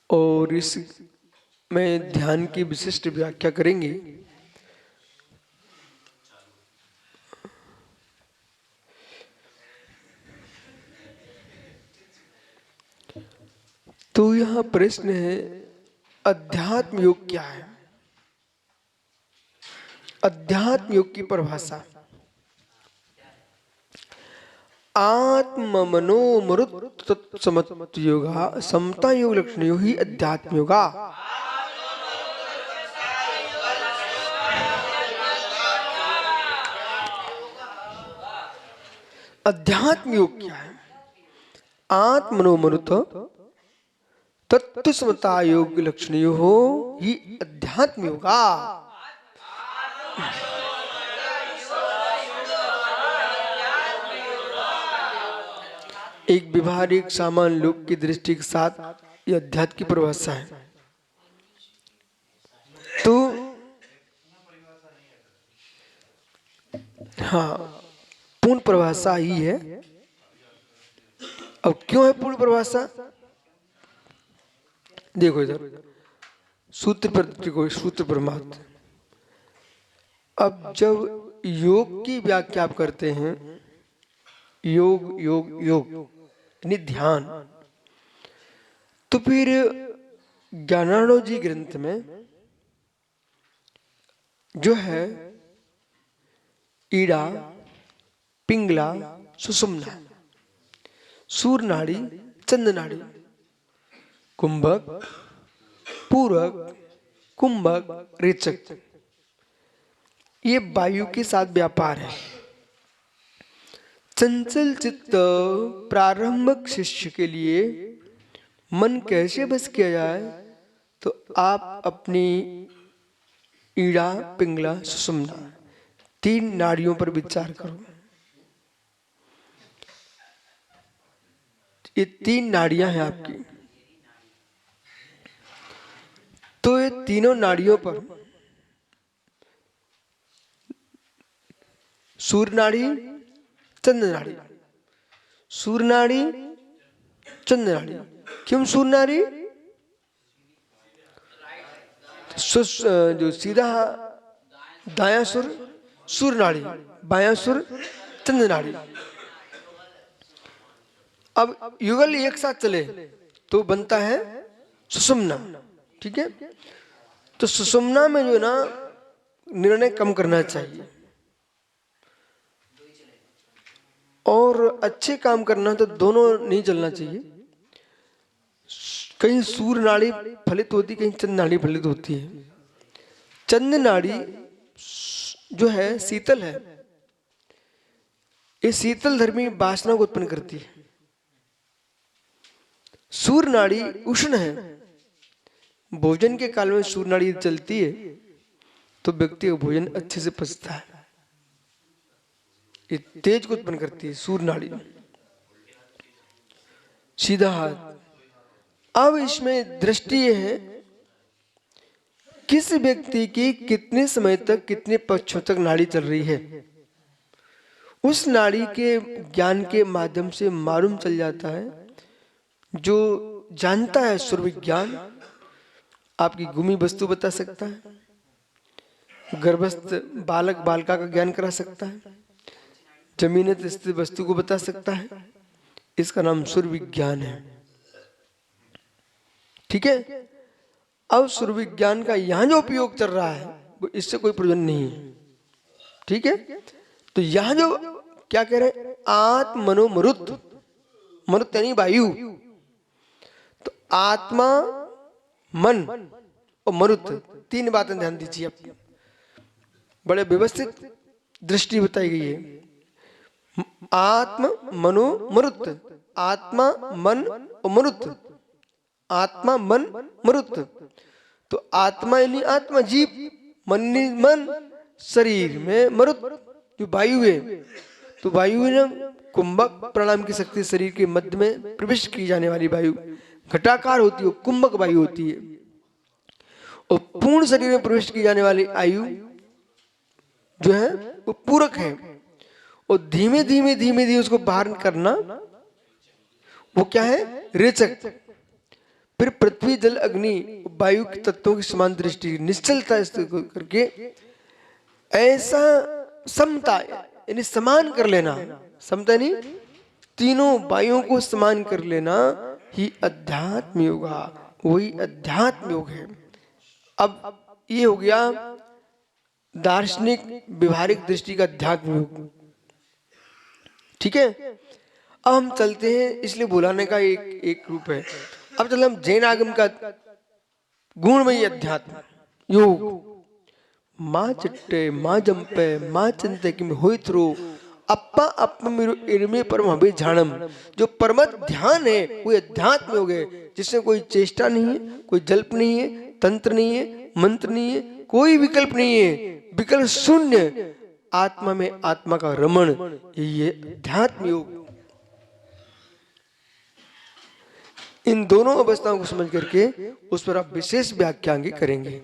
और इस में ध्यान की विशिष्ट व्याख्या करेंगे। तो यहाँ प्रश्न है, अध्यात्म योग क्या है? अध्यात्म योग की परिभाषा, आत्म मनो मरुत समत्व योगा समता योग लक्षण ही अध्यात्म योगा। अध्यात्म योग क्या है? आत्म मनो मरुत तत्व समता योग लक्षण हो ही अध्यात्म योगा। एक व्यवहारिक सामान्य लोक की दृष्टि के साथ यह अध्यात्म की परिभाषा है। तो हाँ, पूर्ण परिभाषा ही है। अब क्यों है पूर्ण परिभाषा? देखो इधर सूत्र पर देखो, सूत्र पर मत। अब जब योग की व्याख्या आप करते हैं, योग योग योग यानी ध्यान, तो फिर ज्ञानानंद जी ग्रंथ में जो है ईड़ा, पिंगला, सुषुम्ना, सूर्य नाड़ी, चंद्र नाड़ी, कुंभक, पूरक, कुंभक, रेचक, ये वायु के साथ व्यापार है। चंचल चित्त प्रारंभिक शिष्य के लिए मन कैसे बस किया जाए, तो आप अपनी ईड़ा, पिंगला, सुषुम्ना तीन नाड़ियों पर विचार करो। ये तीन नाड़ियां हैं आपकी। तो ये तीनों नाड़ियों पर सूर्य नाड़ी, चंद्र नाड़ी, सूर्य नाड़ी, चंद्र नाड़ी। क्यों सूर्य नाड़ी? जो सीधा दायां सुर सूर्य नाड़ी, बायां सुर चंद्र नाड़ी। अब युगल एक साथ चले तो बनता है सुषुम्ना। ठीक है, तो सुषुम्ना में जो ना निर्णय कम करना चाहिए, और अच्छे काम करना तो दोनों नहीं चलना चाहिए। कहीं सूर्य नाड़ी फलित होती, कहीं चंद्र नाड़ी फलित होती है। चंद्र नाड़ी जो है शीतल है, ये शीतल धर्मी वासना को उत्पन्न करती है। सूर्य नाड़ी उष्ण है, भोजन के काल में सूर्य नाड़ी चलती है तो व्यक्ति का भोजन अच्छे से पचता है। ये तेज को उत्पन्न करती है सूर्य नाड़ी। सीधा हाथ। अब इसमें दृष्टि यह है, किस व्यक्ति की कितने समय तक कितने पक्षों तक नाड़ी चल रही है, उस नाड़ी के ज्ञान के माध्यम से मालूम चल जाता है। जो जानता है सूर्य विज्ञान, आपकी गुमी वस्तु बता सकता है, गर्भस्थ बालक बालिका का ज्ञान करा सकता है, जमीनत स्थित वस्तु को बता सकता है। इसका नाम सूर्य विज्ञान है। ठीक है, अब सूर्य विज्ञान का यहां जो उपयोग चल रहा है वो इससे कोई प्रयोजन नहीं है। ठीक है, तो यहां जो क्या कह रहे हैं, आत्म मनो मरुत, मरुत यानी वायु। तो आत्मा, मन और मरुत, तीन बातें ध्यान दीजिए। आप बड़े व्यवस्थित दृष्टि बताई गई है। आत्म मनो मरुत, आत्मा मन और मरुत, आत्मा मन मरुत। तो आत्मा यानी आत्मा जीव, मन शरीर में, मरुत जो वायु है। तो वायु है ना, कुंभक प्राणायाम की शक्ति शरीर के मध्य में प्रवेश की जाने वाली वायु घटाकार होती है, कुंभक वायु होती है। और पूर्ण शरीर में प्रवेश की जाने वाली आयु जो है वो पूरक है। और धीमे धीमे धीमे धीमे उसको बाहर करना वो क्या है, रेचक। फिर पृथ्वी जल अग्नि वायु के तत्वों की समान दृष्टि निश्चलता करके ऐसा समता यानी समान कर लेना, समता नहीं तीनों वायुओं को समान कर लेना ही अध्यात्म योग, वही अध्यात्म योग है। अब ये हो गया दार्शनिक व्यवहारिक दृष्टि का अध्यात्म योग। ठीक है, अब हम चलते हैं, इसलिए बुलाने का एक रूप है। अब चलते हम जैन आगम का गुणमयी अध्यात्म योग। माँ चिट्टे माँ जंपे माँ चिंते कि होइत्रो अप्पा अप्पा मेरो इरमे परम हबे झाणम। जो परम ध्यान है वो अध्यात्म योग है, जिसमें कोई चेष्टा नहीं है, कोई जल्प नहीं है, तंत्र नहीं है, मंत्र नहीं है, कोई विकल्प नहीं है, विकल्प शून्य आत्मा में आत्मा का रमण, ये अध्यात्म योग। इन दोनों अवस्थाओं को समझ करके उस पर आप विशेष व्याख्यान करेंगे।